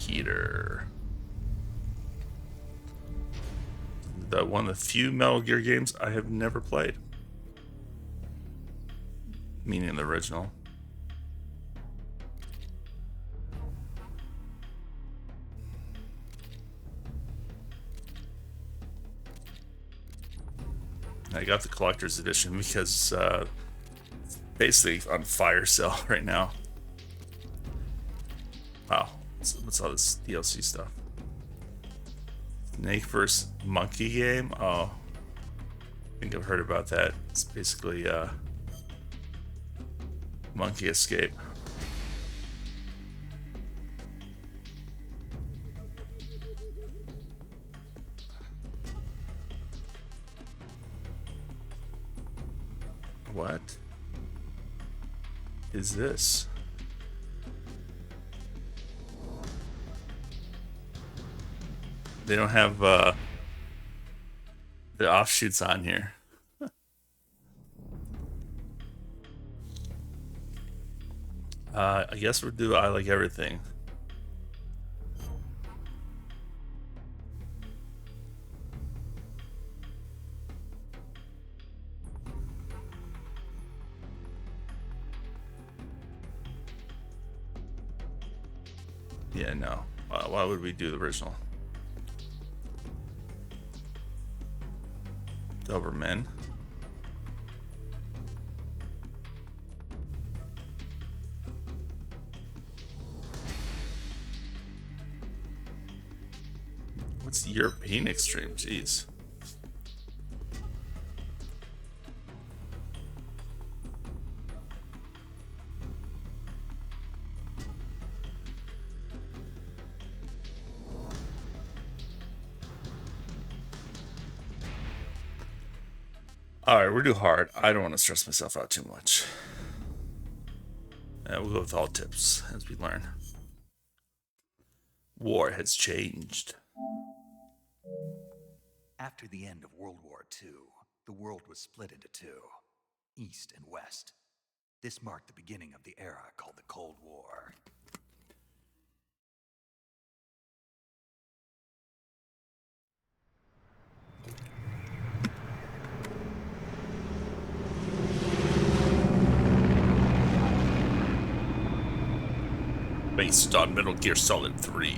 Eater. One of the few Metal Gear games I have never played. Meaning the original. I got the collector's edition because it's basically on fire sale right now. Wow, what's all this DLC stuff? Snake vs. Monkey game? Oh, I think I've heard about that. It's basically Monkey Escape. What is this? They don't have the offshoots on here. I guess we'll do I Like Everything. Yeah, no. Why would we do the original? Doberman. What's the European Extreme? Jeez. Alright, we'll do hard. I don't want to stress myself out too much. We'll go with all tips as we learn. War has changed. After the end of World War II, the world was split into two, East and West. This marked the beginning of the era called the Cold War. Based on Metal Gear Solid 3.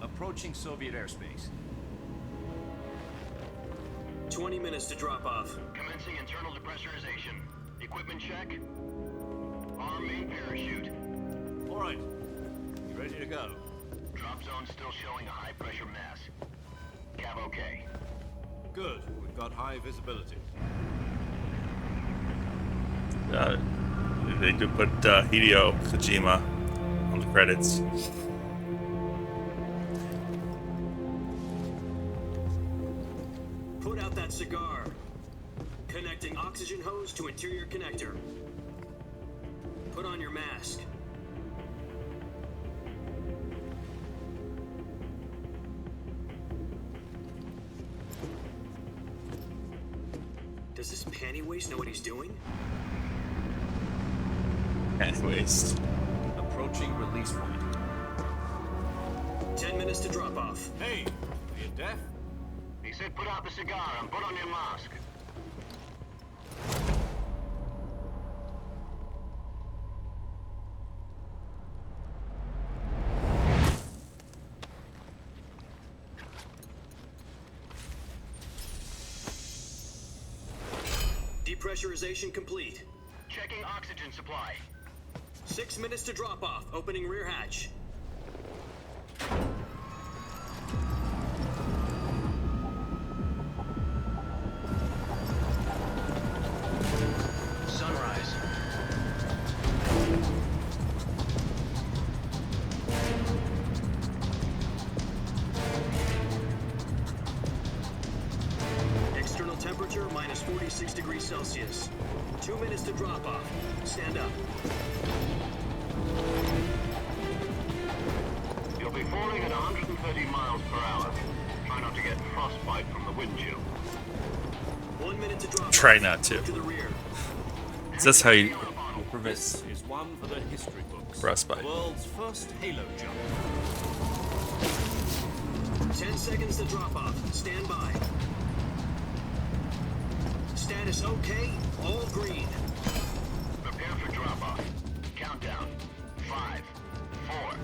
Approaching Soviet airspace. 20 minutes to drop off. Commencing internal depressurization. Equipment check. Arm main parachute. All right. You ready to go? Drop zone still showing a high pressure mass. Cav okay. Good. We've got high visibility. They could put Hideo Kojima on the credits. Put out that cigar. Connecting oxygen hose to interior connector. Put on your mask. Does this panty waste know what he's doing? Panty waste. Approaching release point. 10 minutes to drop off. Hey, are you deaf? He said put out the cigar and put on your mask. Depressurization complete. Checking oxygen supply. 6 minutes to drop off. Opening rear hatch. Sunrise. temperature minus 46 degrees Celsius. 2 minutes to drop off. Stand up. You'll be falling at 130 miles per hour. Try not to get frostbite from the wind chill. 1 minute to drop Try off. not to. Look to the rear. That's how you prevent This is one for the history books. frostbite. The world's first halo jump. 10 seconds to drop off. Stand by. Status okay. All green. Prepare for drop-off. Countdown. 5, 4,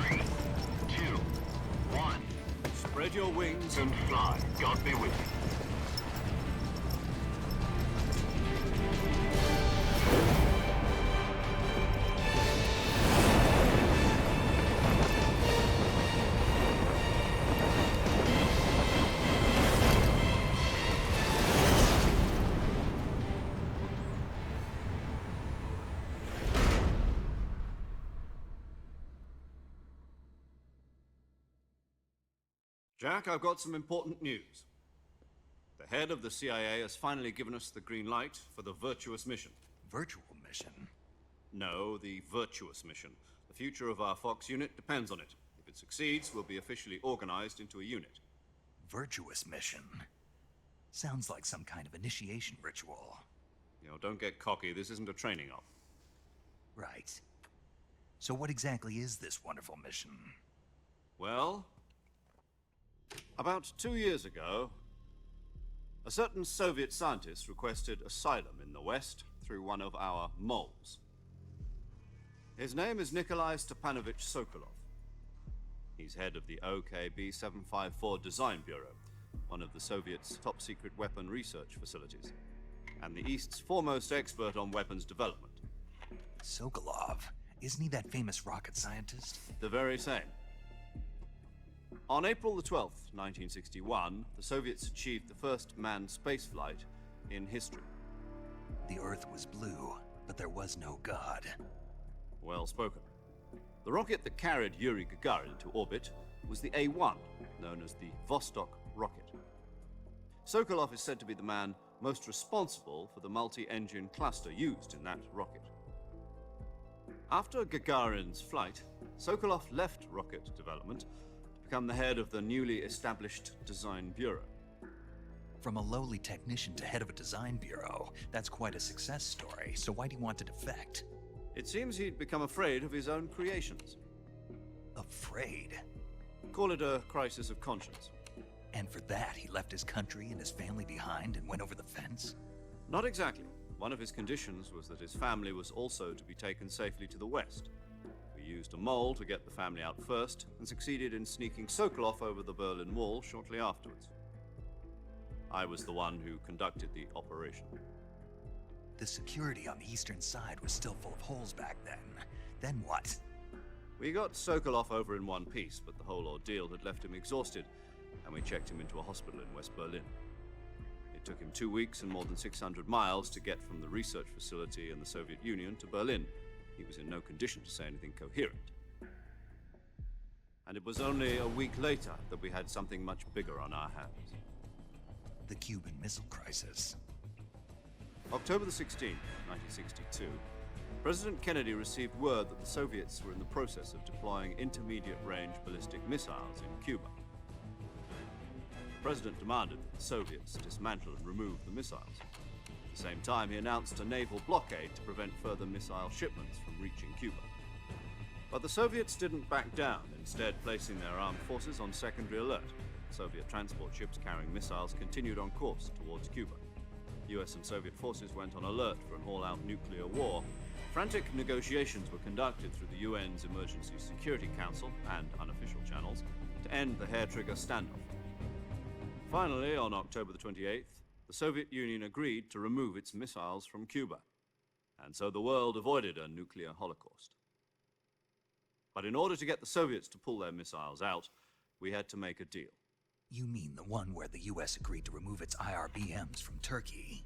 3, 2, 1. Spread your wings And fly. God be with you. Jack, I've got some important news. The head of the CIA has finally given us the green light for the Virtuous mission. Virtual mission? No, the Virtuous mission. The future of our Fox unit depends on it. If it succeeds, we'll be officially organized into a unit. Virtuous mission? Sounds like some kind of initiation ritual. You know, don't get cocky. This isn't a training op. Right. So what exactly is this wonderful mission? Well, about 2 years ago, a certain Soviet scientist requested asylum in the West through one of our moles. His name is Nikolai Stepanovich Sokolov. He's head of the OKB-754 Design Bureau, one of the Soviets' top-secret weapon research facilities, and the East's foremost expert on weapons development. Sokolov? Isn't he that famous rocket scientist? The very same. On April the 12th, 1961, the Soviets achieved the first manned spaceflight in history. The Earth was blue, but there was no God. Well spoken. The rocket that carried Yuri Gagarin into orbit was the A-1, known as the Vostok rocket. Sokolov is said to be the man most responsible for the multi-engine cluster used in that rocket. After Gagarin's flight, Sokolov left rocket development to become the head of the newly established Design Bureau. From a lowly technician to head of a design bureau, that's quite a success story, so why do you want to defect? It seems he'd become afraid of his own creations. Afraid? Call it a crisis of conscience. And for that, he left his country and his family behind and went over the fence? Not exactly. One of his conditions was that his family was also to be taken safely to the West. We used a mole to get the family out first, and succeeded in sneaking Sokolov over the Berlin Wall shortly afterwards. I was the one who conducted the operation. The security on the eastern side was still full of holes back then. Then what? We got Sokolov over in one piece, but the whole ordeal had left him exhausted, and we checked him into a hospital in West Berlin. It took him 2 weeks and more than 600 miles to get from the research facility in the Soviet Union to Berlin. He was in no condition to say anything coherent. And it was only a week later that we had something much bigger on our hands. The Cuban Missile Crisis. October the 16th, 1962, President Kennedy received word that the Soviets were in the process of deploying intermediate-range ballistic missiles in Cuba. The President demanded that the Soviets dismantle and remove the missiles. At the same time, he announced a naval blockade to prevent further missile shipments from reaching Cuba. But the Soviets didn't back down, instead placing their armed forces on secondary alert. Soviet transport ships carrying missiles continued on course towards Cuba. US and Soviet forces went on alert for an all-out nuclear war. Frantic negotiations were conducted through the UN's Emergency Security Council and unofficial channels to end the hair-trigger standoff. Finally, on October the 28th, the Soviet Union agreed to remove its missiles from Cuba, and so the world avoided a nuclear holocaust. But in order to get the Soviets to pull their missiles out, we had to make a deal. You mean the one where the US agreed to remove its IRBMs from Turkey?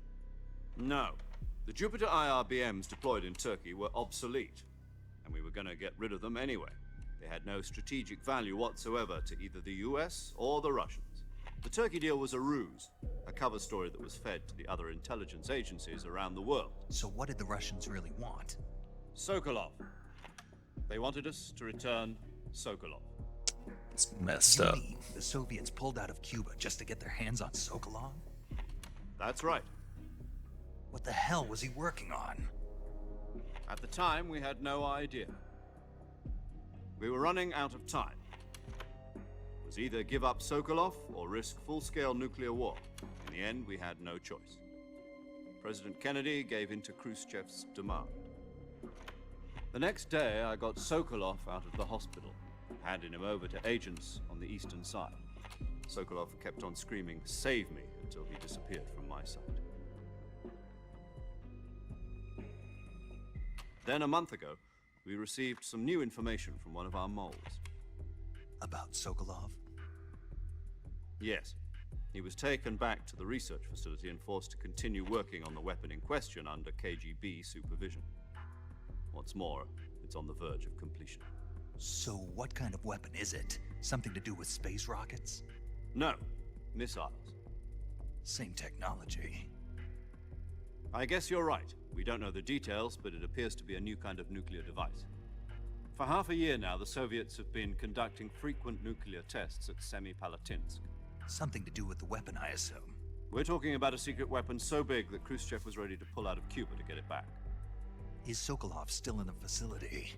No. The Jupiter IRBMs deployed in Turkey were obsolete, and we were going to get rid of them anyway. They had no strategic value whatsoever to either the US or the Russians. The Turkey deal was a ruse, a cover story that was fed to the other intelligence agencies around the world. So what did the Russians really want? Sokolov. They wanted us to return Sokolov. It's messed You up. mean the Soviets pulled out of Cuba just to get their hands on Sokolov? That's right. What the hell was he working on? At the time, we had no idea. We were running out of time. It was either give up Sokolov or risk full-scale nuclear war. In the end, we had no choice. President Kennedy gave in to Khrushchev's demand. The next day, I got Sokolov out of the hospital, handing him over to agents on the eastern side. Sokolov kept on screaming, "Save me," until he disappeared from my sight. Then, a month ago, we received some new information from one of our moles. About Sokolov? Yes. He was taken back to the research facility and forced to continue working on the weapon in question under KGB supervision. What's more, it's on the verge of completion. So what kind of weapon is it? Something to do with space rockets? No, missiles. Same technology. I guess you're right. We don't know the details, but it appears to be a new kind of nuclear device. For half a year now, the Soviets have been conducting frequent nuclear tests at Semipalatinsk. Something to do with the weapon, I assume. We're talking about a secret weapon so big that Khrushchev was ready to pull out of Cuba to get it back. Is Sokolov still in the facility?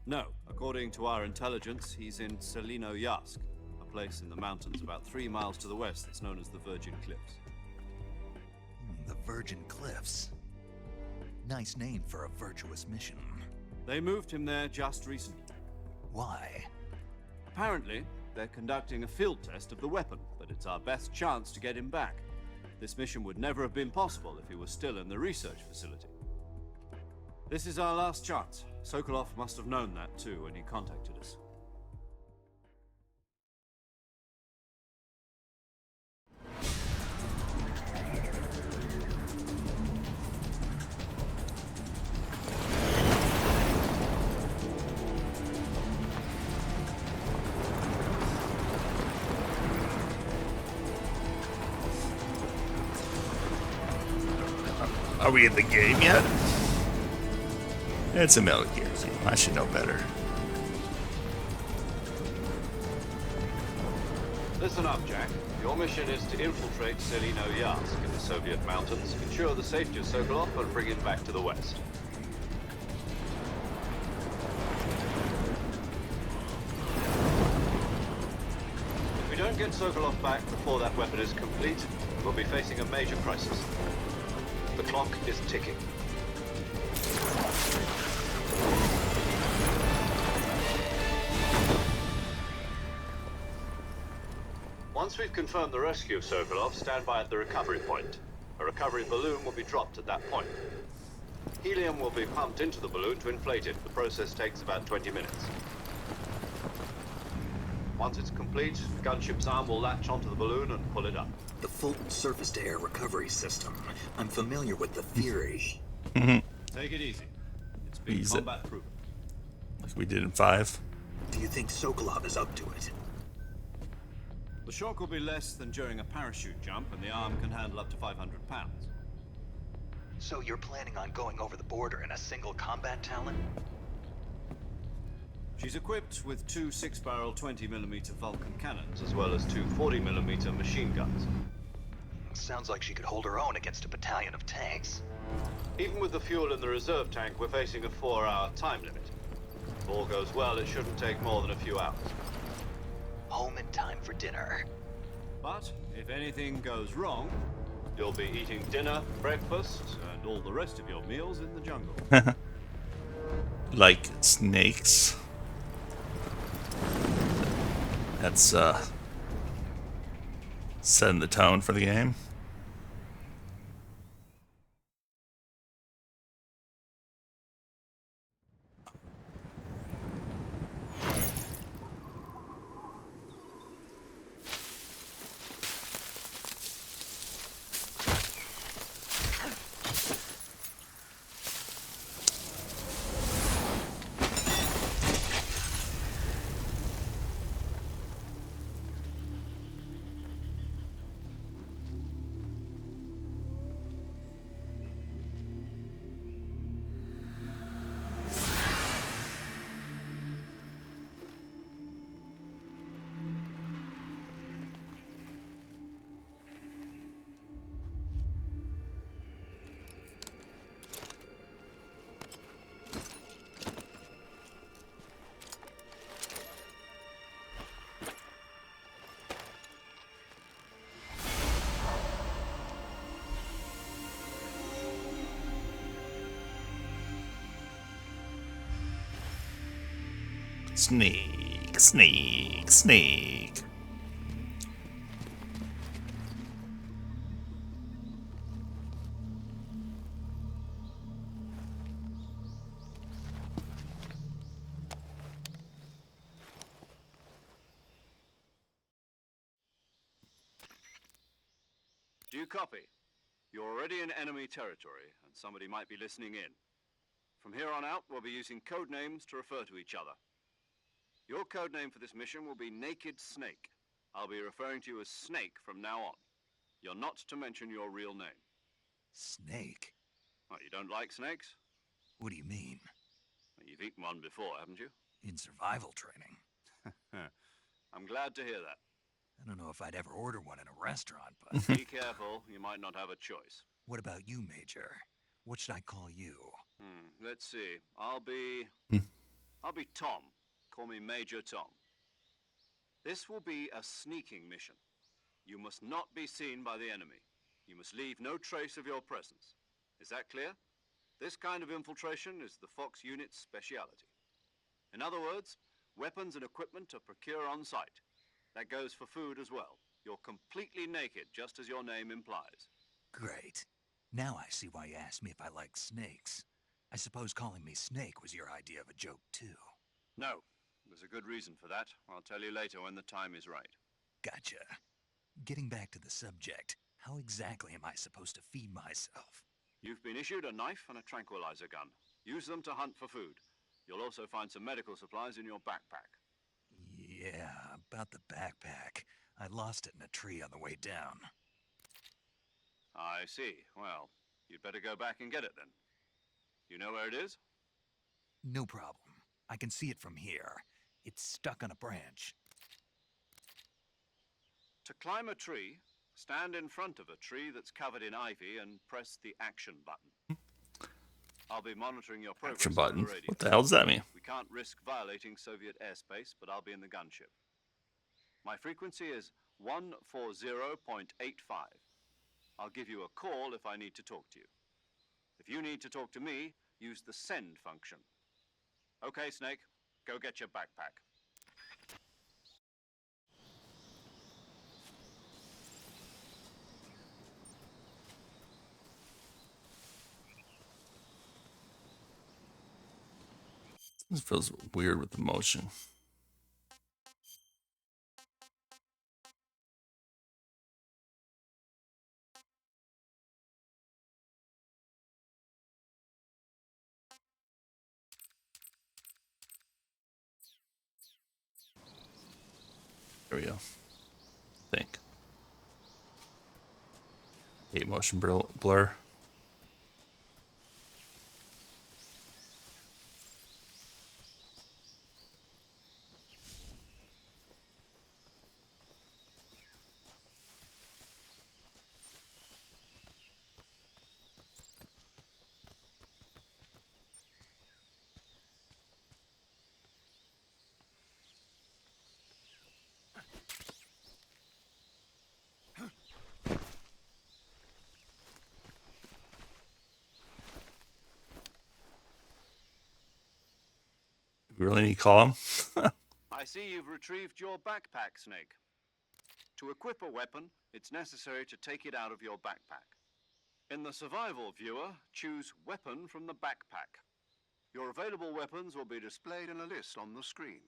No, according to our intelligence, he's in Selinoyarsk, a place in the mountains about 3 miles to the west that's known as the Virgin Cliffs. The Virgin Cliffs. Nice name for a virtuous mission. They moved him there just recently. Why? Apparently, they're conducting a field test of the weapon, but it's our best chance to get him back. This mission would never have been possible if he was still in the research facility. This is our last chance. Sokolov must have known that too when he contacted us. Are we in the game yet? It's a Metal Gear game. I should know better. Listen up, Jack. Your mission is to infiltrate Selinoyarsk in the Soviet mountains, ensure the safety of Sokolov, and bring him back to the west. If we don't get Sokolov back before that weapon is complete, we'll be facing a major crisis. The clock is ticking. Once we've confirmed the rescue of Sokolov, stand by at the recovery point. A recovery balloon will be dropped at that point. Helium will be pumped into the balloon to inflate it. The process takes about 20 minutes. Once it's complete, the gunship's arm will latch onto the balloon and pull it up. The Fulton surface-to-air recovery system. I'm familiar with the theory. Take it easy. It's been Ease it. combat-proven. Like we did in 5. Do you think Sokolov is up to it? The shock will be less than during a parachute jump, and the arm can handle up to 500 pounds. So you're planning on going over the border in a single combat Talon? She's equipped with 2 6-barrel 20mm Vulcan cannons, as well as 2 40mm machine guns. Sounds like she could hold her own against a battalion of tanks. Even with the fuel in the reserve tank, we're facing a 4-hour time limit. If all goes well, it shouldn't take more than a few hours. Home in time for dinner. But if anything goes wrong, you'll be eating dinner, breakfast, and all the rest of your meals in the jungle. Like snakes. That's setting the tone for the game. Sneak, sneak, sneak. Do you copy? You're already in enemy territory, and somebody might be listening in. From here on out, we'll be using code names to refer to each other. Your code name for this mission will be Naked Snake. I'll be referring to you as Snake from now on. You're not to mention your real name. Snake? What, you don't like snakes? What do you mean? Well, you've eaten one before, haven't you? In survival training? I'm glad to hear that. I don't know if I'd ever order one in a restaurant, but... Be careful, you might not have a choice. What about you, Major? What should I call you? Let's see. I'll be Tom. Call me Major Tom. This will be a sneaking mission. You must not be seen by the enemy. You must leave no trace of your presence. Is that clear? This kind of infiltration is the Fox unit's speciality. In other words, weapons and equipment are procured on site. That goes for food as well. You're completely naked, just as your name implies. Great. Now I see why you asked me if I like snakes. I suppose calling me Snake was your idea of a joke, too. No, there's a good reason for that. I'll tell you later when the time is right. Gotcha. Getting back to the subject, how exactly am I supposed to feed myself? You've been issued a knife and a tranquilizer gun. Use them to hunt for food. You'll also find some medical supplies in your backpack. Yeah, about the backpack. I lost it in a tree on the way down. I see. Well, you'd better go back and get it then. You know where it is? No problem. I can see it from here. It's stuck on a branch. To climb a tree, stand in front of a tree that's covered in ivy and press the action button. I'll be monitoring your progress Action on button. the radio. What the hell does that mean? We can't risk violating Soviet airspace, but I'll be in the gunship. My frequency is 140.85. I'll give you a call if I need to talk to you. If you need to talk to me, use the send function. Okay, Snake, go get your backpack. This feels weird with the motion. There we go. I think. Hate motion blur. We really need to call him. I see you've retrieved your backpack, Snake. To equip a weapon, it's necessary to take it out of your backpack. In the survival viewer, choose Weapon from the backpack. Your available weapons will be displayed in a list on the screen.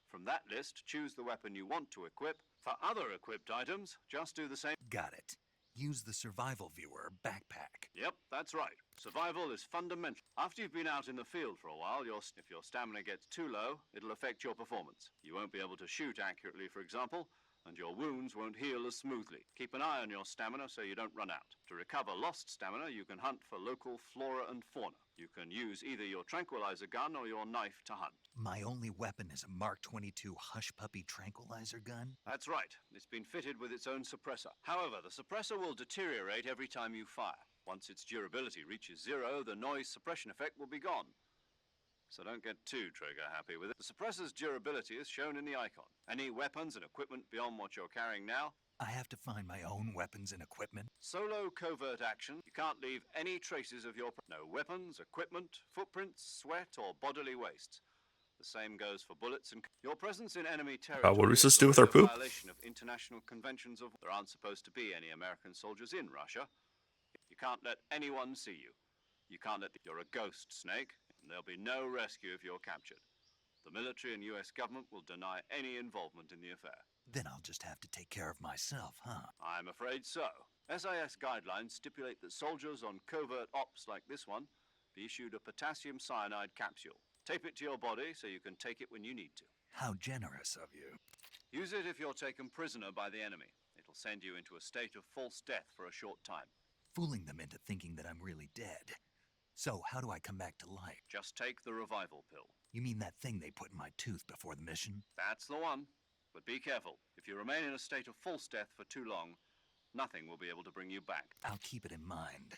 From that list, choose the weapon you want to equip. For other equipped items, just do the same. Got it. Use the survival viewer backpack. Yep, that's right. Survival is fundamental. After you've been out in the field for a while, if your stamina gets too low, it'll affect your performance. You won't be able to shoot accurately, for example, and your wounds won't heal as smoothly. Keep an eye on your stamina so you don't run out. To recover lost stamina, you can hunt for local flora and fauna. You can use either your tranquilizer gun or your knife to hunt. My only weapon is a Mark 22 Hush Puppy tranquilizer gun? That's right. It's been fitted with its own suppressor. However, the suppressor will deteriorate every time you fire. Once its durability reaches 0, the noise suppression effect will be gone. So don't get too trigger-happy with it. The suppressor's durability is shown in the icon. Any weapons and equipment beyond what you're carrying now? I have to find my own weapons and equipment? Solo covert action. You can't leave any traces of your... No weapons, equipment, footprints, sweat, or bodily wastes. The same goes for bullets and your presence in enemy territory. What are we is supposed to do with already our a poop? violation of international conventions of. There aren't supposed to be any American soldiers in Russia. You can't let anyone see you. You can't let. You're a ghost, Snake, and there'll be no rescue if you're captured. The military and U.S. government will deny any involvement in the affair. Then I'll just have to take care of myself, huh? I'm afraid so. SIS guidelines stipulate that soldiers on covert ops like this one be issued a potassium cyanide capsule. Tape it to your body so you can take it when you need to. How generous of you. Use it if you're taken prisoner by the enemy. It'll send you into a state of false death for a short time. Fooling them into thinking that I'm really dead. So, how do I come back to life? Just take the revival pill. You mean that thing they put in my tooth before the mission? That's the one. But be careful. If you remain in a state of false death for too long, nothing will be able to bring you back. I'll keep it in mind.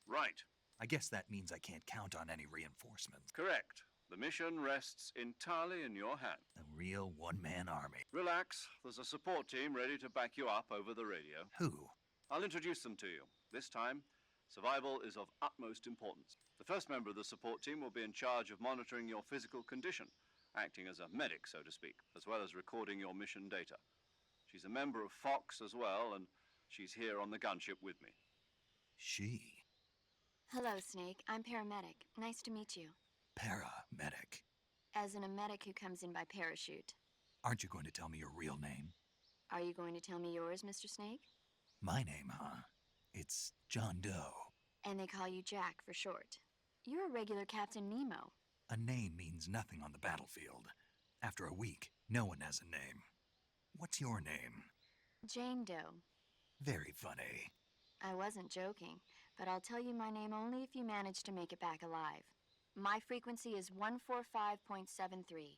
Right. I guess that means I can't count on any reinforcements. Correct. The mission rests entirely in your hands. A real one-man army. Relax. There's a support team ready to back you up over the radio. Who? I'll introduce them to you. This time, survival is of utmost importance. The first member of the support team will be in charge of monitoring your physical condition, acting as a medic, so to speak, as well as recording your mission data. She's a member of Fox as well, and she's here on the gunship with me. She. Hello, Snake. I'm paramedic. Nice to meet you. Paramedic. As in a medic who comes in by parachute. Aren't you going to tell me your real name? Are you going to tell me yours, Mr. Snake? My name, huh? It's John Doe. And they call you Jack for short. You're a regular Captain Nemo. A name means nothing on the battlefield. After a week, no one has a name. What's your name? Jane Doe. Very funny. I wasn't joking, but I'll tell you my name only if you manage to make it back alive. My frequency is 145.73.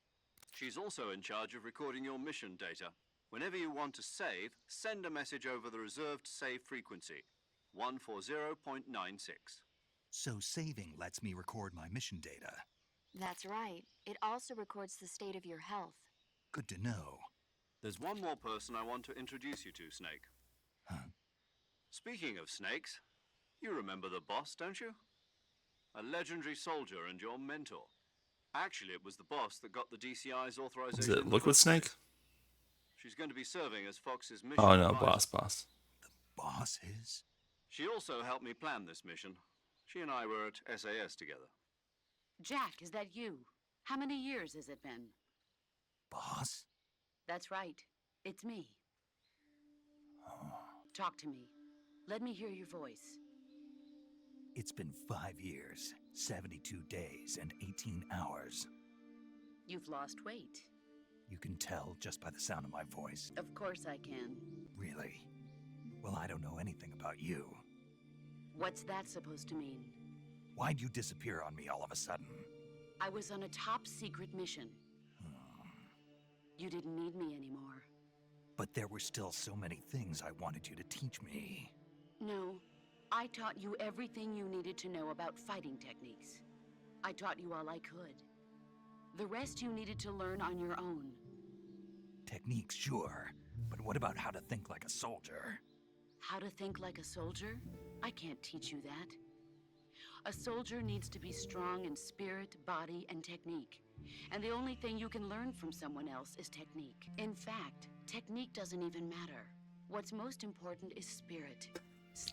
She's also in charge of recording your mission data. Whenever you want to save, send a message over the reserved save frequency, 140.96. So saving lets me record my mission data. That's right. It also records the state of your health. Good to know. There's one more person I want to introduce you to, Snake. Huh? Speaking of snakes, you remember the boss, don't you? A legendary soldier and your mentor. Actually, it was the boss that got the DCI's authorization. Is it Liquid Snake? She's going to be serving as Fox's mission Oh no, advisor. boss. Boss is? She also helped me plan this mission. She and I were at SAS together. Jack, is that you? How many years has it been? Boss? That's right. It's me. Talk to me. Let me hear your voice. It's been 5 years, 72 days, and 18 hours. You've lost weight. You can tell just by the sound of my voice. Of course I can. Really? Well, I don't know anything about you. What's that supposed to mean? Why'd you disappear on me all of a sudden? I was on a top-secret mission. You didn't need me anymore. But there were still so many things I wanted you to teach me. No, I taught you everything you needed to know about fighting techniques. I taught you all I could. The rest you needed to learn on your own. Techniques, sure. But what about how to think like a soldier? How to think like a soldier? I can't teach you that. A soldier needs to be strong in spirit, body, and technique. And the only thing you can learn from someone else is technique. In fact, technique doesn't even matter. What's most important is spirit.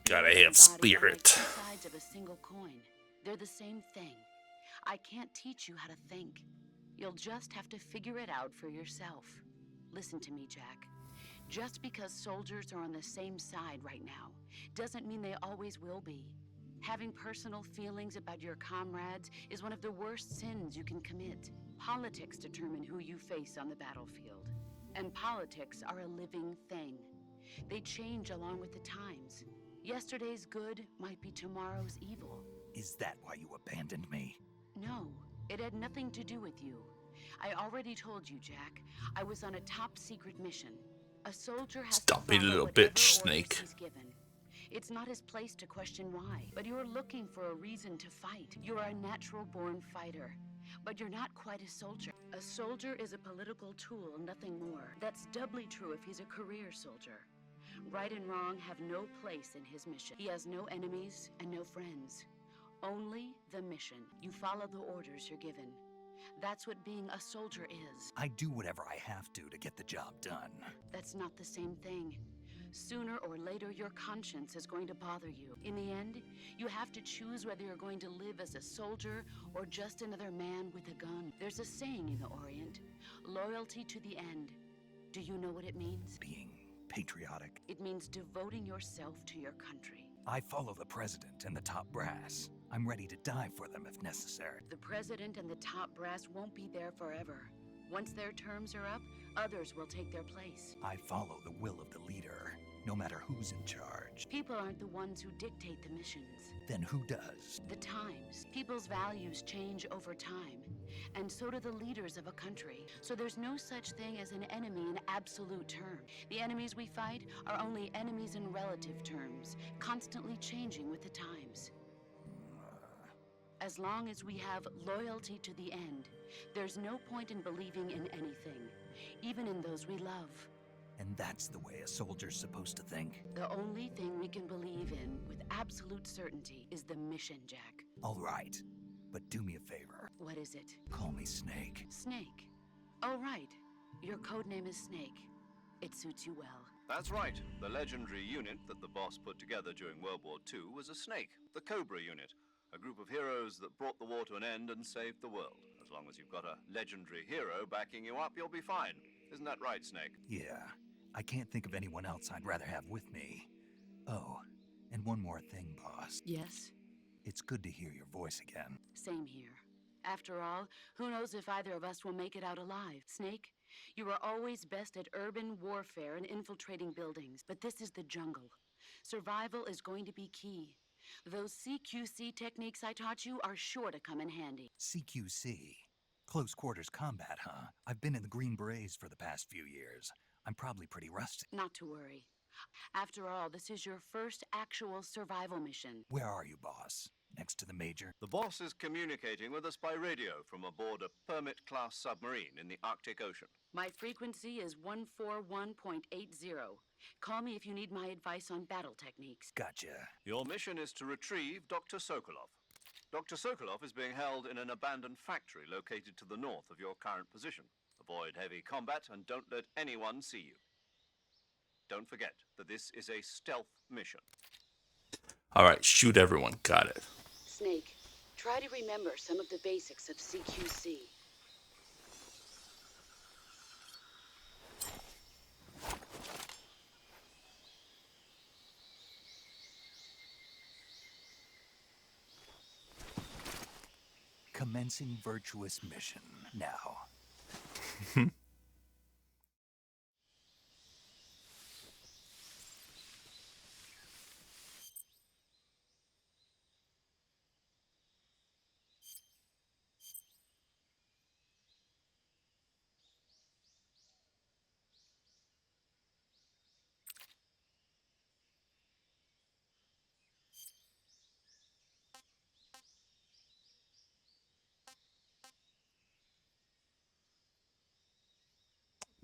Gotta Spirit have and body are like spirit. two sides of a single coin. They're the same thing. I can't teach you how to think. You'll just have to figure it out for yourself. Listen to me, Jack. Just because soldiers are on the same side right now doesn't mean they always will be. Having personal feelings about your comrades is one of the worst sins you can commit. Politics determine who you face on the battlefield. And politics are a living thing. They change along with the times. Yesterday's good might be tomorrow's evil. Is that why you abandoned me? No, it had nothing to do with you. I already told you, Jack. I was on a top-secret mission. A soldier has Stop to being a follow little whatever bitch, orders Snake. he's given. It's not his place to question why, but you're looking for a reason to fight. You're a natural-born fighter, but you're not quite a soldier. A soldier is a political tool, nothing more. That's doubly true if he's a career soldier. Right and wrong have no place in his mission. He has no enemies and no friends. Only the mission. You follow the orders you're given. That's what being a soldier is. I do whatever I have to get the job done. That's not the same thing. Sooner or later, your conscience is going to bother you. In the end, you have to choose whether you're going to live as a soldier or just another man with a gun. There's a saying in the Orient, loyalty to the end. Do you know what it means? Being patriotic. It means devoting yourself to your country. I follow the president and the top brass. I'm ready to die for them if necessary. The president and the top brass won't be there forever. Once their terms are up, others will take their place. I follow the will of the leader, no matter who's in charge. People aren't the ones who dictate the missions. Then who does? The times. People's values change over time, and so do the leaders of a country. So there's no such thing as an enemy in absolute terms. The enemies we fight are only enemies in relative terms, constantly changing with the times. As long as we have loyalty to the end, there's no point in believing in anything, even in those we love. And that's the way a soldier's supposed to think? The only thing we can believe in with absolute certainty is the mission, Jack. All right, but do me a favor. What is it? Call me Snake. Snake. Oh, right. Your codename is Snake. It suits you well. That's right. The legendary unit that the boss put together during World War II was a snake, the Cobra unit. A group of heroes that brought the war to an end and saved the world. As long as you've got a legendary hero backing you up, you'll be fine. Isn't that right, Snake? Yeah, I can't think of anyone else I'd rather have with me. Oh, and one more thing, boss. Yes? It's good to hear your voice again. Same here. After all, who knows if either of us will make it out alive? Snake, you were always best at urban warfare and infiltrating buildings, but this is the jungle. Survival is going to be key. Those CQC techniques I taught you are sure to come in handy. CQC? Close quarters combat, huh? I've been in the Green Berets for the past few years. I'm probably pretty rusty. Not to worry. After all, this is your first actual survival mission. Where are you, boss? Next to the Major? The boss is communicating with us by radio from aboard a Permit-class submarine in the Arctic Ocean. My frequency is 141.80. Call me if you need my advice on battle techniques. Gotcha. Your mission is to retrieve Dr. Sokolov. Dr. Sokolov is being held in an abandoned factory located to the north of your current position. Avoid heavy combat and don't let anyone see you. Don't forget that this is a stealth mission. All right, shoot everyone. Got it. Snake, try to remember some of the basics of CQC. Commencing virtuous mission now.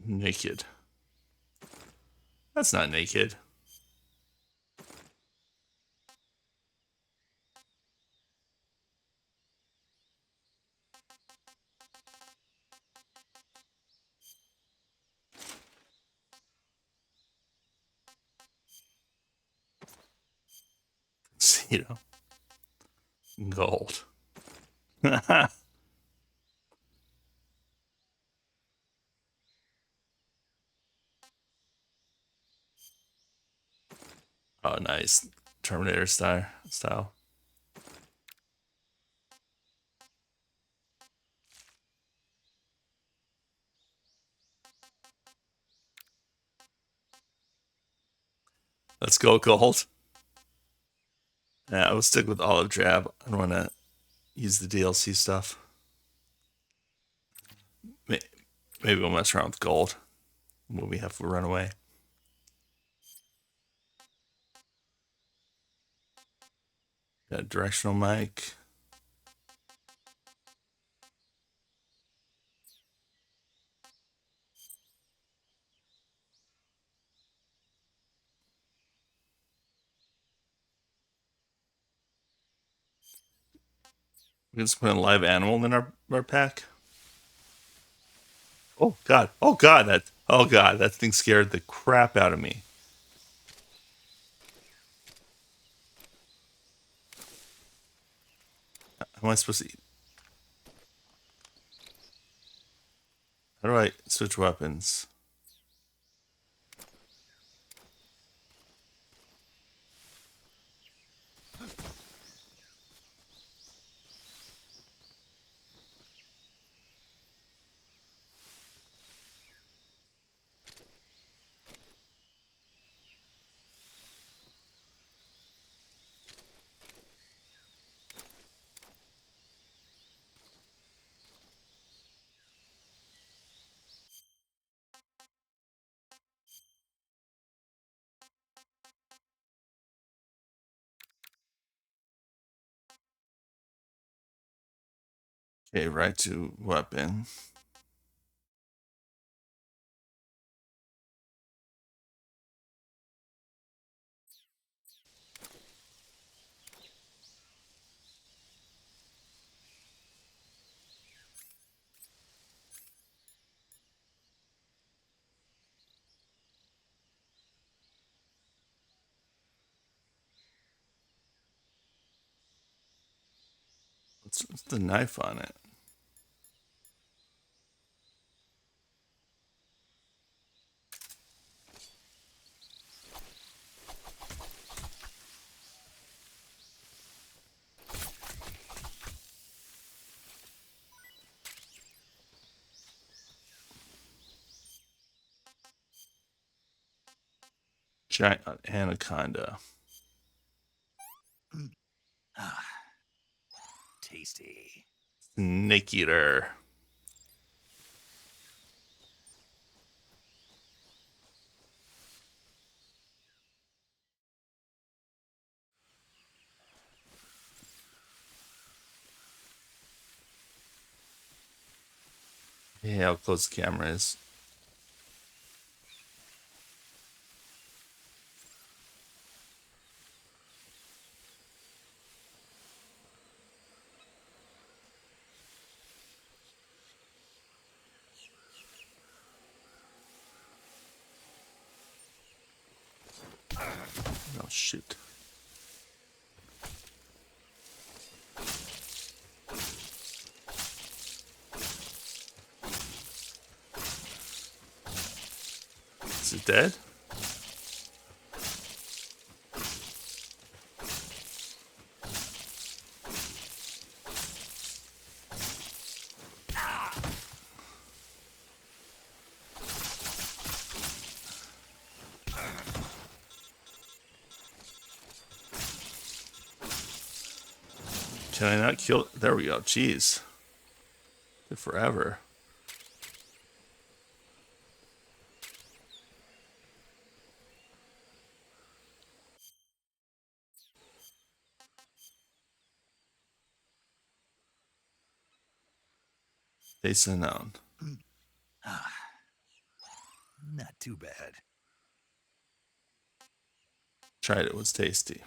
Naked. That's not naked. You know, gold. Oh, nice. Terminator style. Let's go, gold. Yeah, I will stick with Olive Drab. I don't want to use the DLC stuff. Maybe we'll mess around with gold when we have to run away. Got a directional mic. We can just put a live animal in our pack. Oh god. Oh god. That thing scared the crap out of me. How am I supposed to eat? How do I switch weapons? Okay, right to weapon. What's the knife on it? Giant anaconda. Ah, tasty. Snake eater. Yeah, how close the camera is. Oh shoot. Is it dead? Can I not kill? There we go. Jeez. Took forever. Taste unknown. Not too bad. Tried it. It was tasty.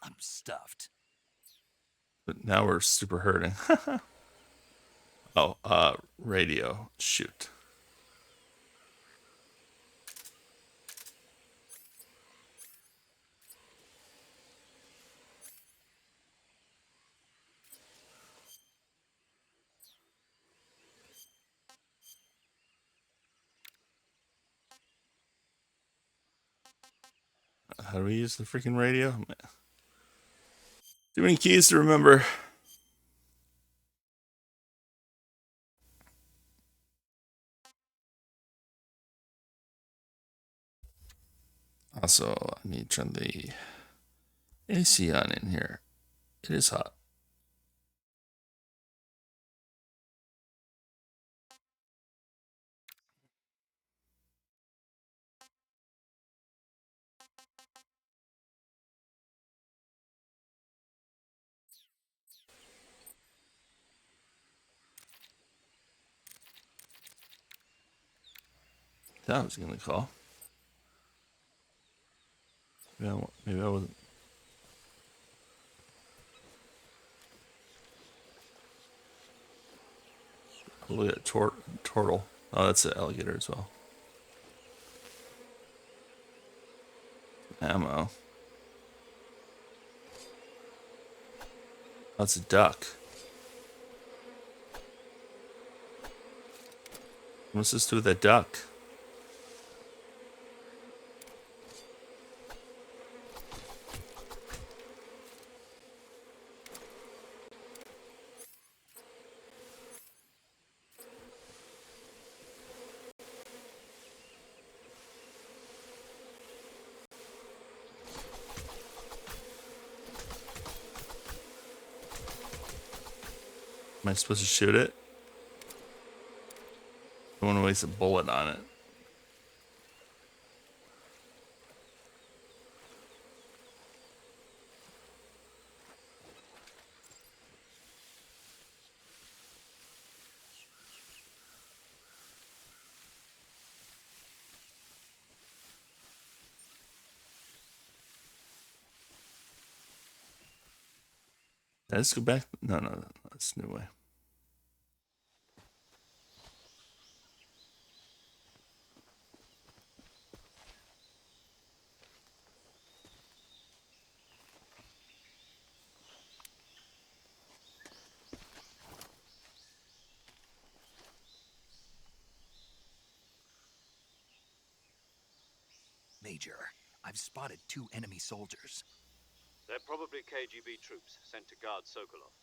I'm stuffed. But now we're super hurting. Oh, radio. Shoot. How do we use the freaking radio? Too many keys to remember. Also, I need to turn the AC on in here. It is hot. That was gonna call. Maybe I wasn't. Look at turtle. Oh, that's an alligator as well. Ammo. That's a duck. What's this do with that duck? Am I supposed to shoot it? I don't want to waste a bullet on it. Let's go back. No, that's a new way. Major, I've spotted 2 enemy soldiers. They're probably KGB troops sent to guard Sokolov.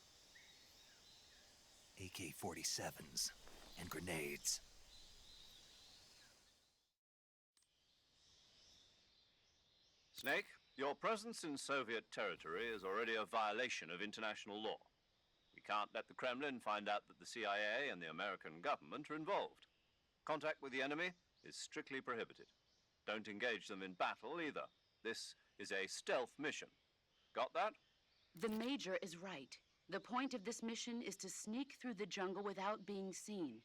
AK-47s and grenades. Snake, your presence in Soviet territory is already a violation of international law. We can't let the Kremlin find out that the CIA and the American government are involved. Contact with the enemy is strictly prohibited. Don't engage them in battle either. This is a stealth mission. Got that? The Major is right. The point of this mission is to sneak through the jungle without being seen.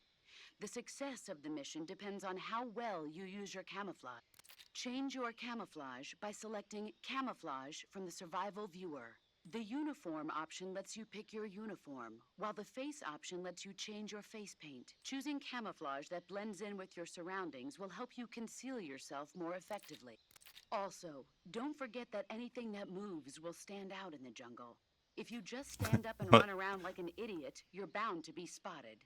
The success of the mission depends on how well you use your camouflage. Change your camouflage by selecting Camouflage from the Survival Viewer. The Uniform option lets you pick your uniform, while the Face option lets you change your face paint. Choosing camouflage that blends in with your surroundings will help you conceal yourself more effectively. Also, don't forget that anything that moves will stand out in the jungle. If you just stand up and run around like an idiot, you're bound to be spotted.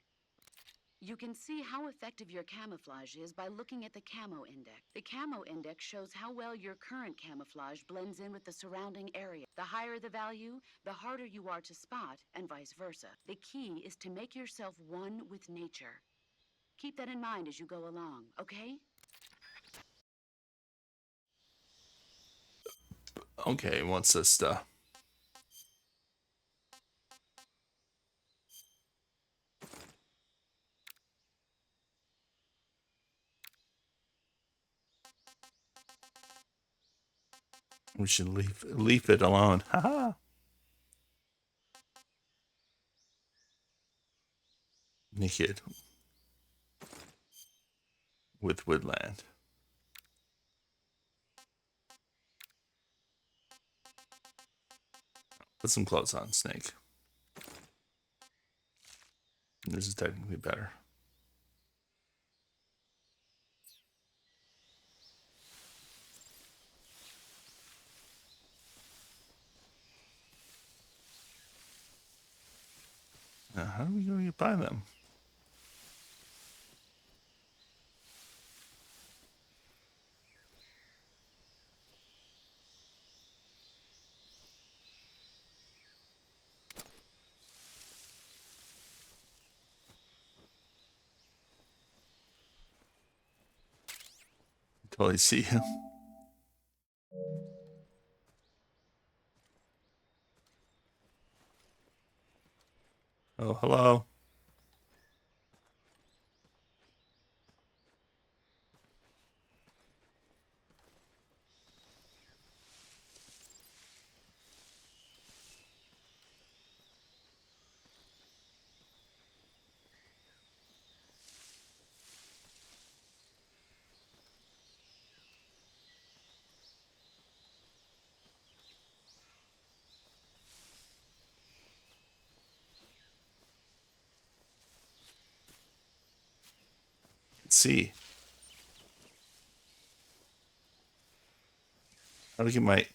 You can see how effective your camouflage is by looking at the Camo Index. The Camo Index shows how well your current camouflage blends in with the surrounding area. The higher the value, the harder you are to spot, and vice versa. The key is to make yourself one with nature. Keep that in mind as you go along, okay? Okay, what's this stuff? We should leave it alone. Haha. Naked with woodland. Put some clothes on, Snake. This is technically better. Now, how are we going to buy them? Totally see him. Oh, hello. can't see. How do I get my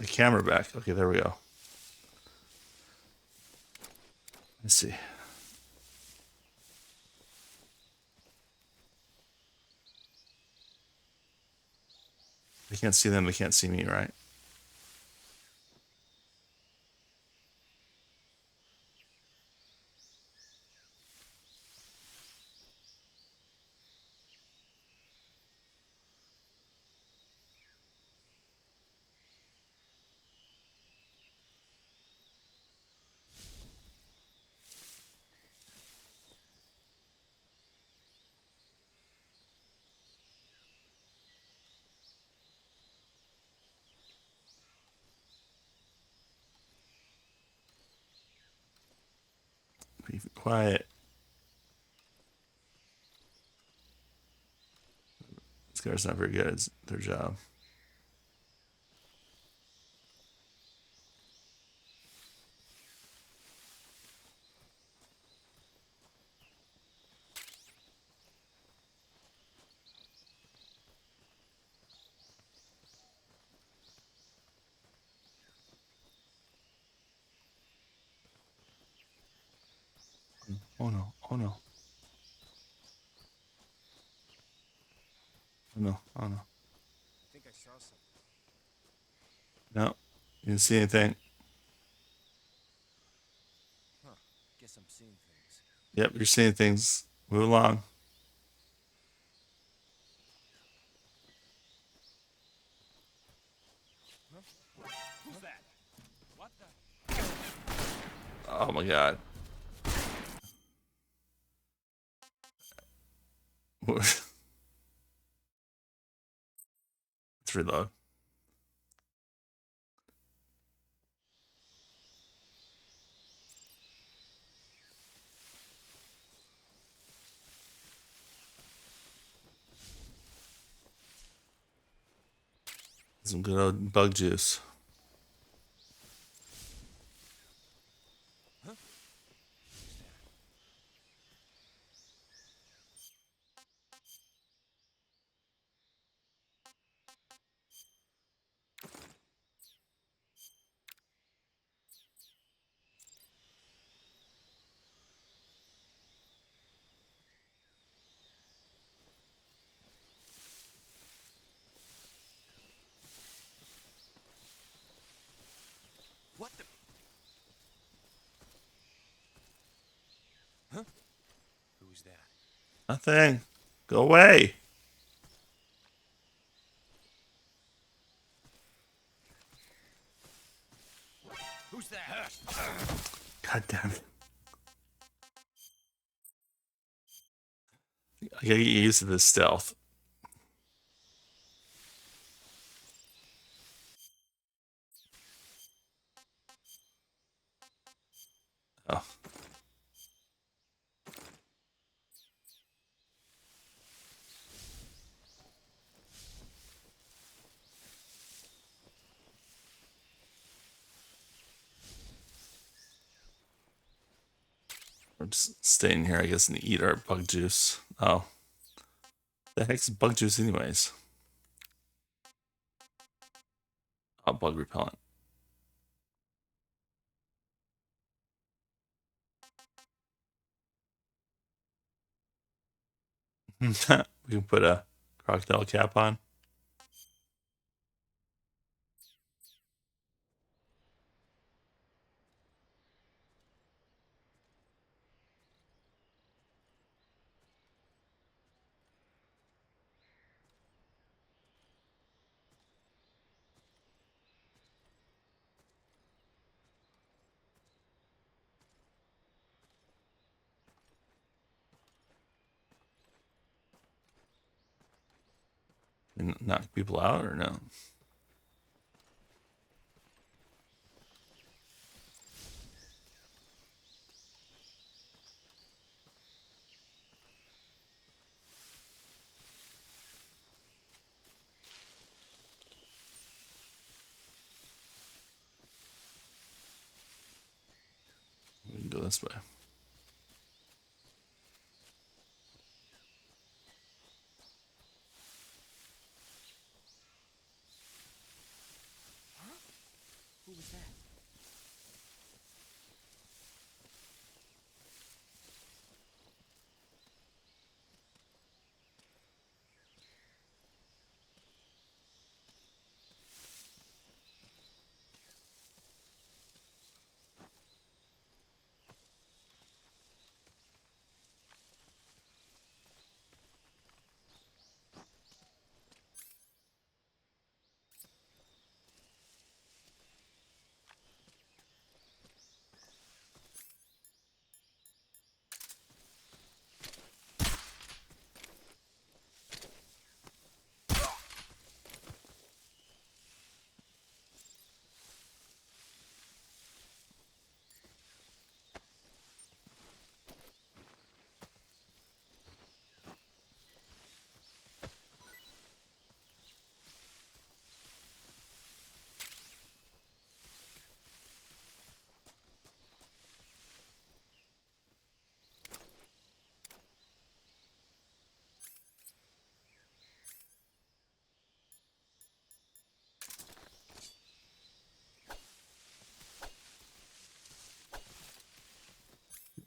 camera back? Okay, there we go. Let's see. They can't see them, they can't see me, right? Be quiet. This guy's not very good at their job. Oh no, oh no. Oh no, oh no. I think I saw something. No, you didn't see anything. Huh. Guess I'm seeing things. Yep, you're seeing things. Move along. Who's that? What the? Oh my god. Let's reload. Some good old bug juice. What the? Huh? Who's that? Nothing. Go away. Who's that? God damn it. I gotta get used to this stealth. Oh. We're just staying here, I guess, and eat our bug juice. Oh. The heck's bug juice anyways? Oh, bug repellent. We can put a crocodile cap on. And knock people out or no? We can go this way. that?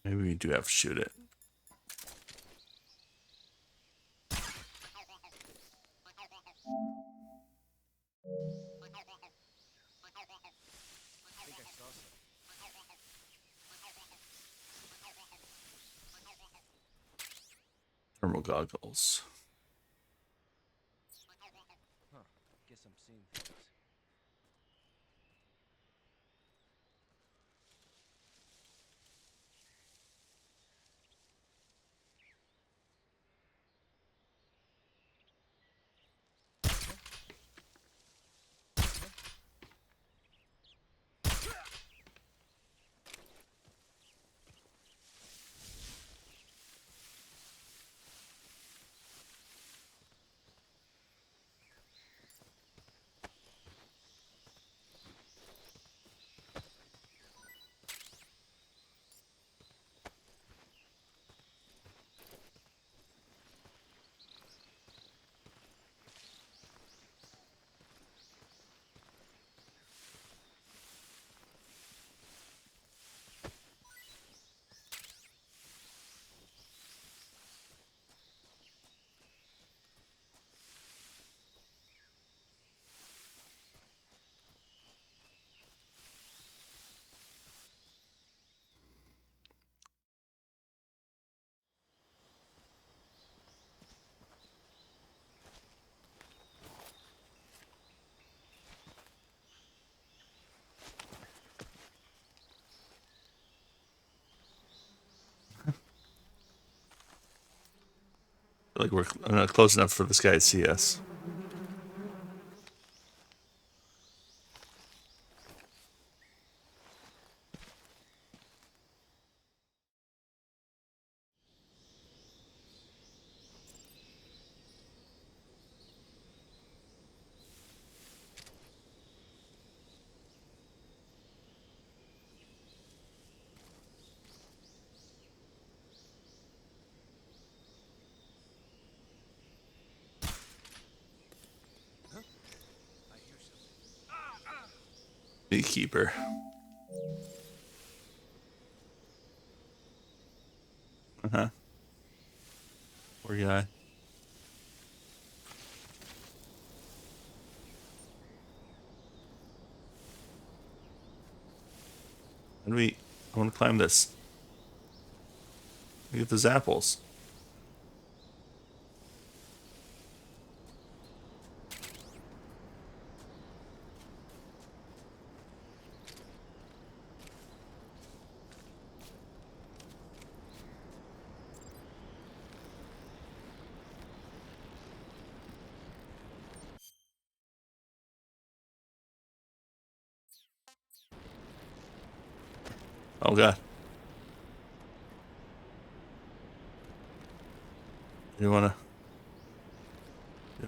Maybe we do have to shoot it. I think I saw something. Thermal goggles. Huh. Guess I'm seeing things. Like we're not close enough for this guy to see us. I hear something. Beekeeper. Uh-huh. Poor guy. And I want to climb this. Get those apples. Oh god. Didn't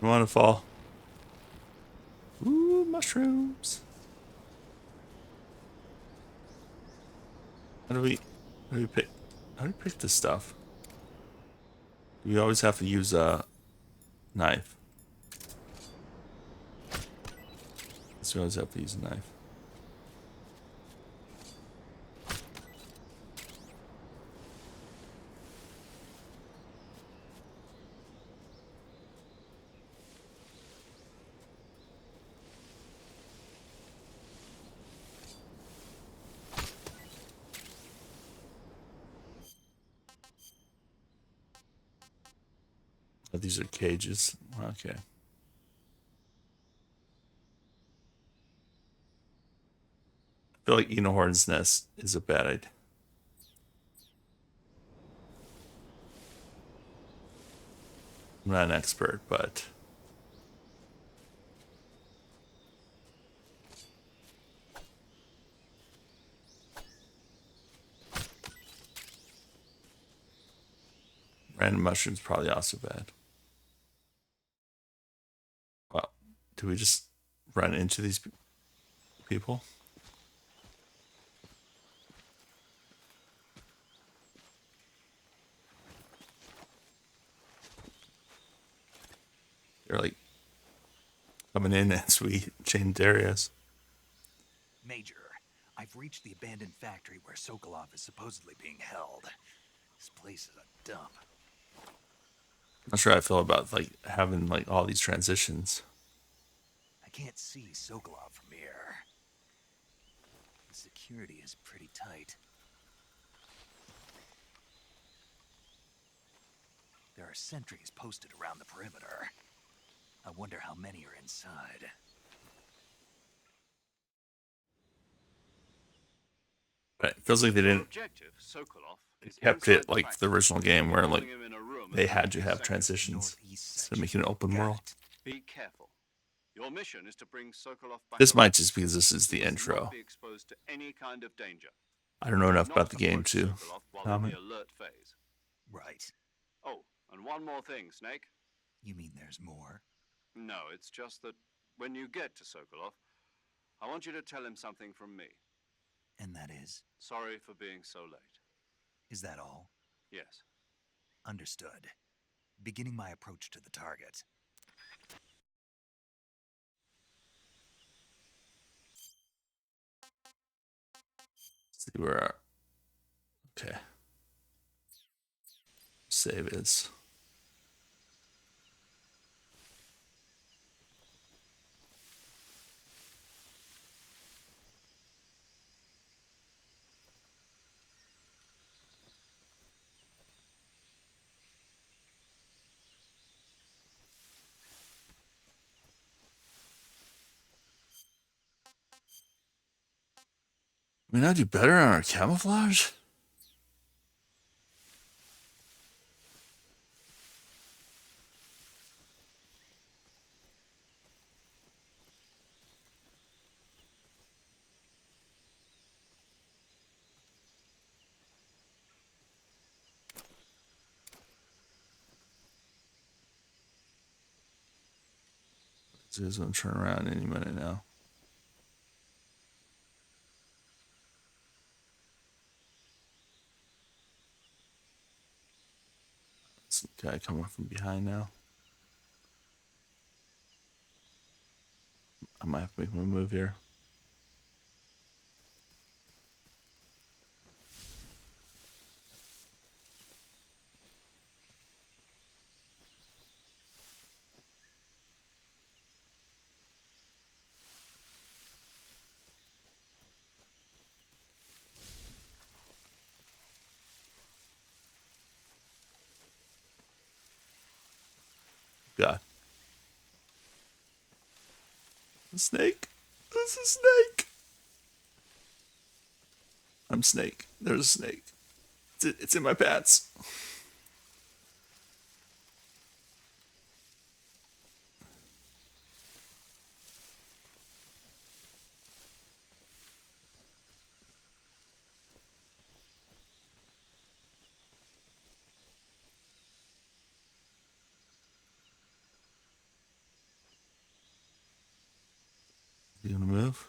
wanna fall. Ooh, mushrooms. How do we pick this stuff? Do we always have to use a knife? Guess we always have to use a knife. Oh, these are cages. Okay. I feel like Enihorn's Nest is a bad idea. I'm not an expert, but random mushrooms probably also bad. Well, do we just run into these people? They're like coming in as we change areas. Major, I've reached the abandoned factory where Sokolov is supposedly being held. This place is a dump. Not sure how I feel about like having like all these transitions. I can't see Sokolov from here. The security is pretty tight. There are sentries posted around the perimeter. I wonder how many are inside. But it feels like they didn't Objective, Sokolov, is kept inside it like the factory. original game where like Holding him in a room they at had to 60 have seconds. transitions Northeast to section. make it an open Got world. it. Be careful. Your mission is to bring Sokolov back. This might alive. just because this is the He must intro. not be exposed to any kind of danger. I don't know enough Do about not the game approach to Sokolov while in comment. the alert phase. Right. Oh, and one more thing, Snake. You mean there's more? No, it's just that when you get to Sokolov, I want you to tell him something from me. And that is? Sorry for being so late. Is that all? Yes. Understood. Beginning my approach to the target. See where our okay. Save is. We not do better on our camouflage? He's gonna turn around any minute now. Some guy coming from behind now. I might have to make my move here. God. A snake. There's a snake. I'm Snake. There's a snake. It's in my pants. You gonna move?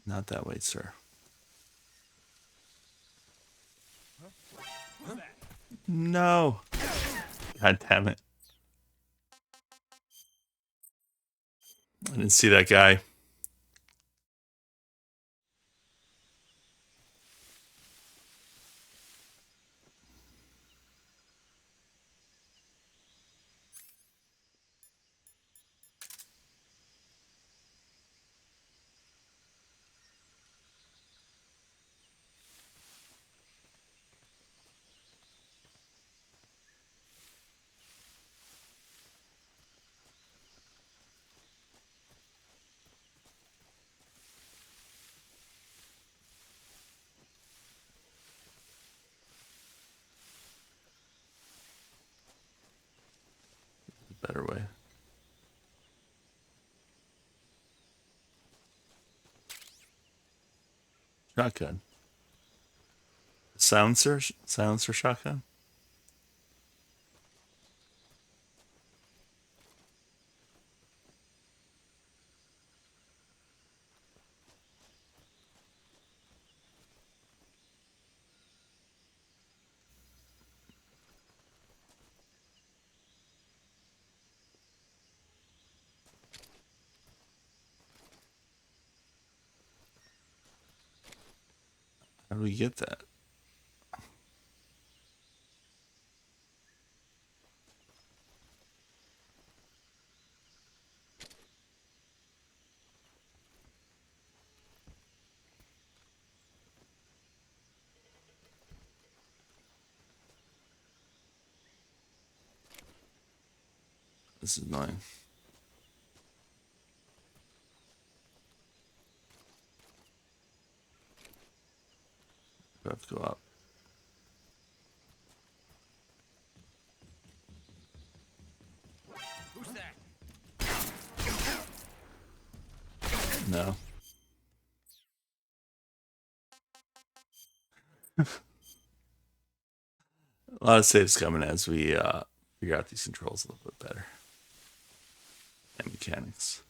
Not that way, sir. No. God damn it. I didn't see that guy. better way. Shotgun. Silencer shotgun. How do we get that? This is annoying. We have to go up. Who's that? No. A lot of saves coming as we figure out these controls a little bit better. And mechanics.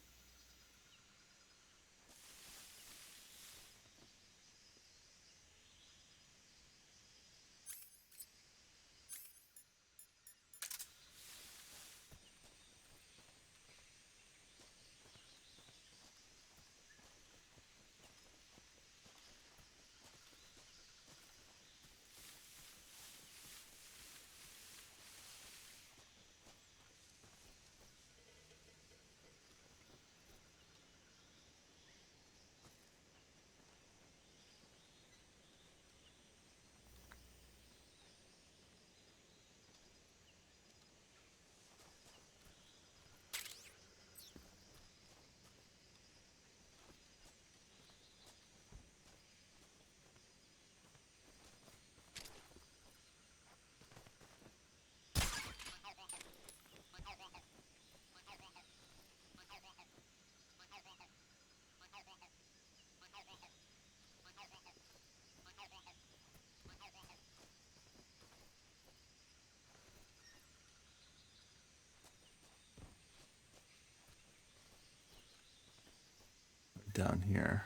Down here.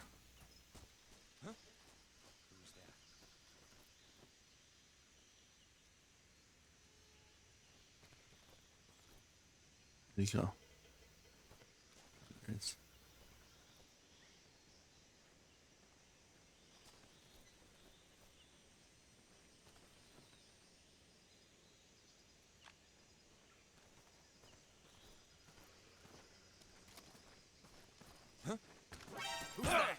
Huh? Who's that? There you go. There it is. Who's that?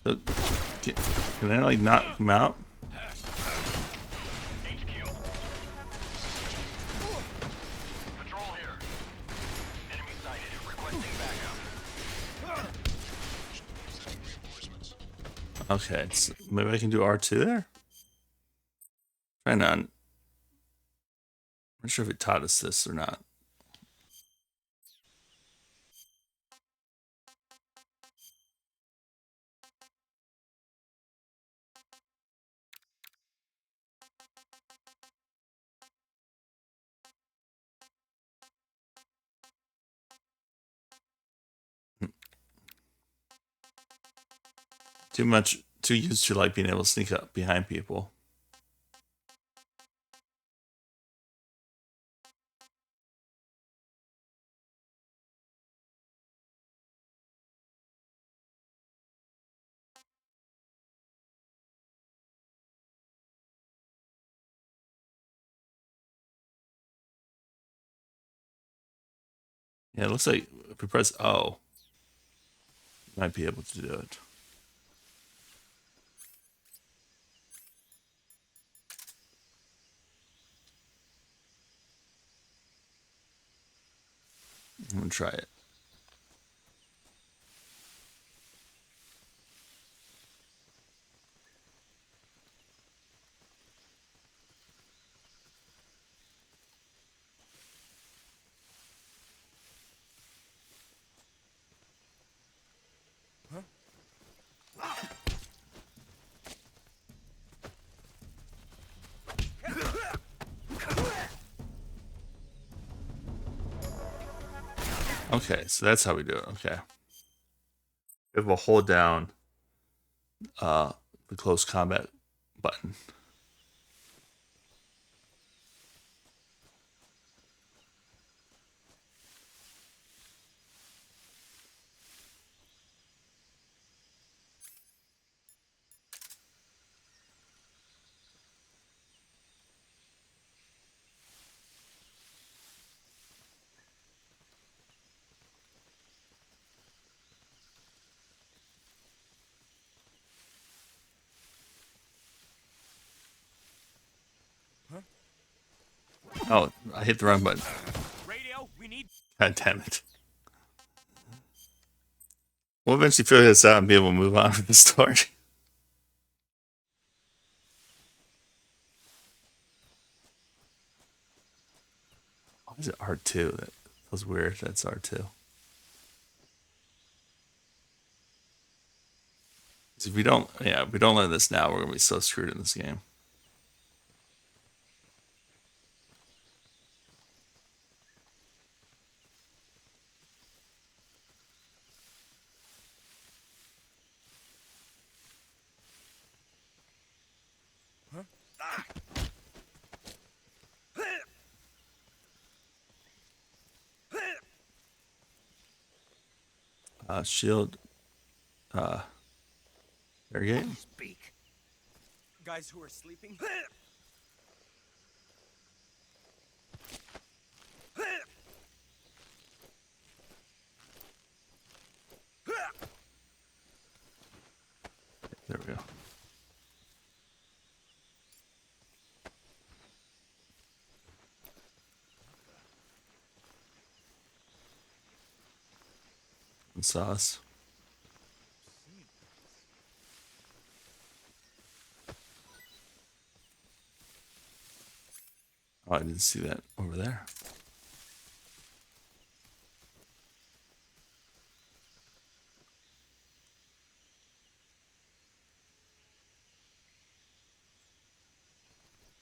So, can I like knock him out? HQ. Patrol here. Enemy sighted. Requesting backup. Okay, so maybe I can do R2 there? Try not. I'm not sure if it taught us this or not. Too used to like being able to sneak up behind people. Yeah, it looks like if we press O, we might be able to do it. I'm gonna try it. Okay, so that's how we do it. Okay. We will hold down the close combat button. Oh, I hit the wrong button. Radio, we need. God damn it. We'll eventually figure this out and be able to move on with the story. Why is it R2? That feels weird. That's R2. If we don't learn this now, we're gonna be so screwed in this game. Shield. Irrigate. Speak. Guys who are sleeping. There we go. And sauce. Oh, I didn't see that over there.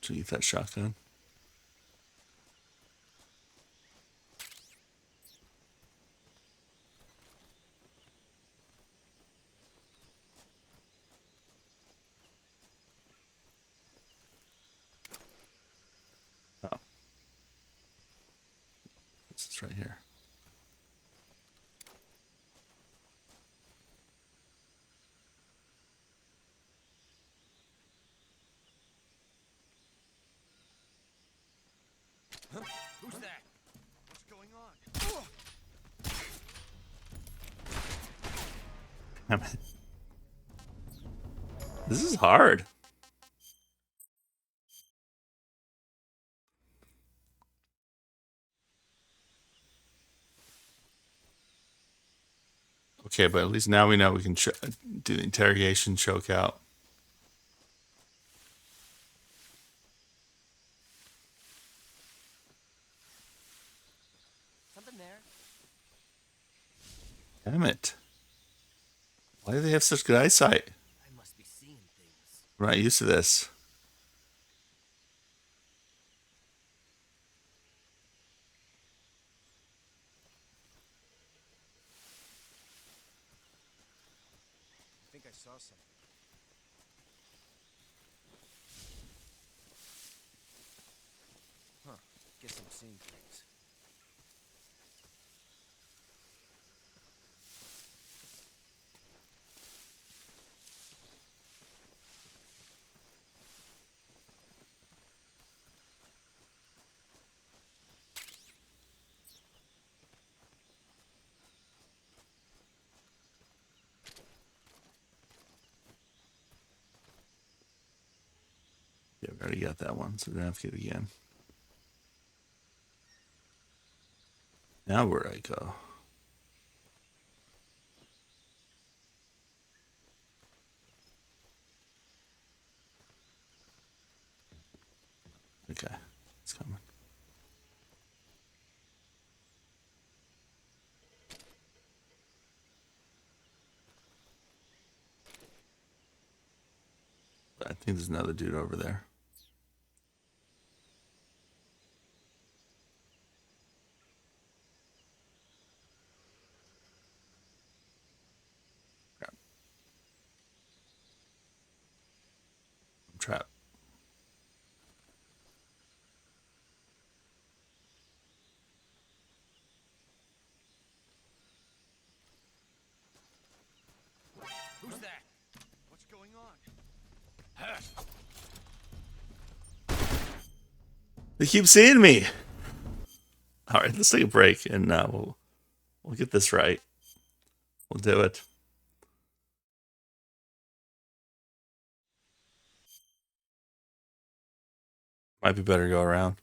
Should I use that shotgun? Oh. This is right here. Huh? Who's that? What's going on? Damn it. This is hard. Okay, but at least now we know we can do the interrogation, choke out. Something there? Damn it. Why do they have such good eyesight? I must be seeing things. We're not used to this. I think I saw something. Huh. Guess I'm seeing things. Yeah, we already got that one, so we're gonna have to get it again. Now where do I go? Okay, it's coming. I think there's another dude over there. Who's that? What's going on? They keep seeing me. All right, let's take a break and we'll get this right. We'll do it. Might be better to go around.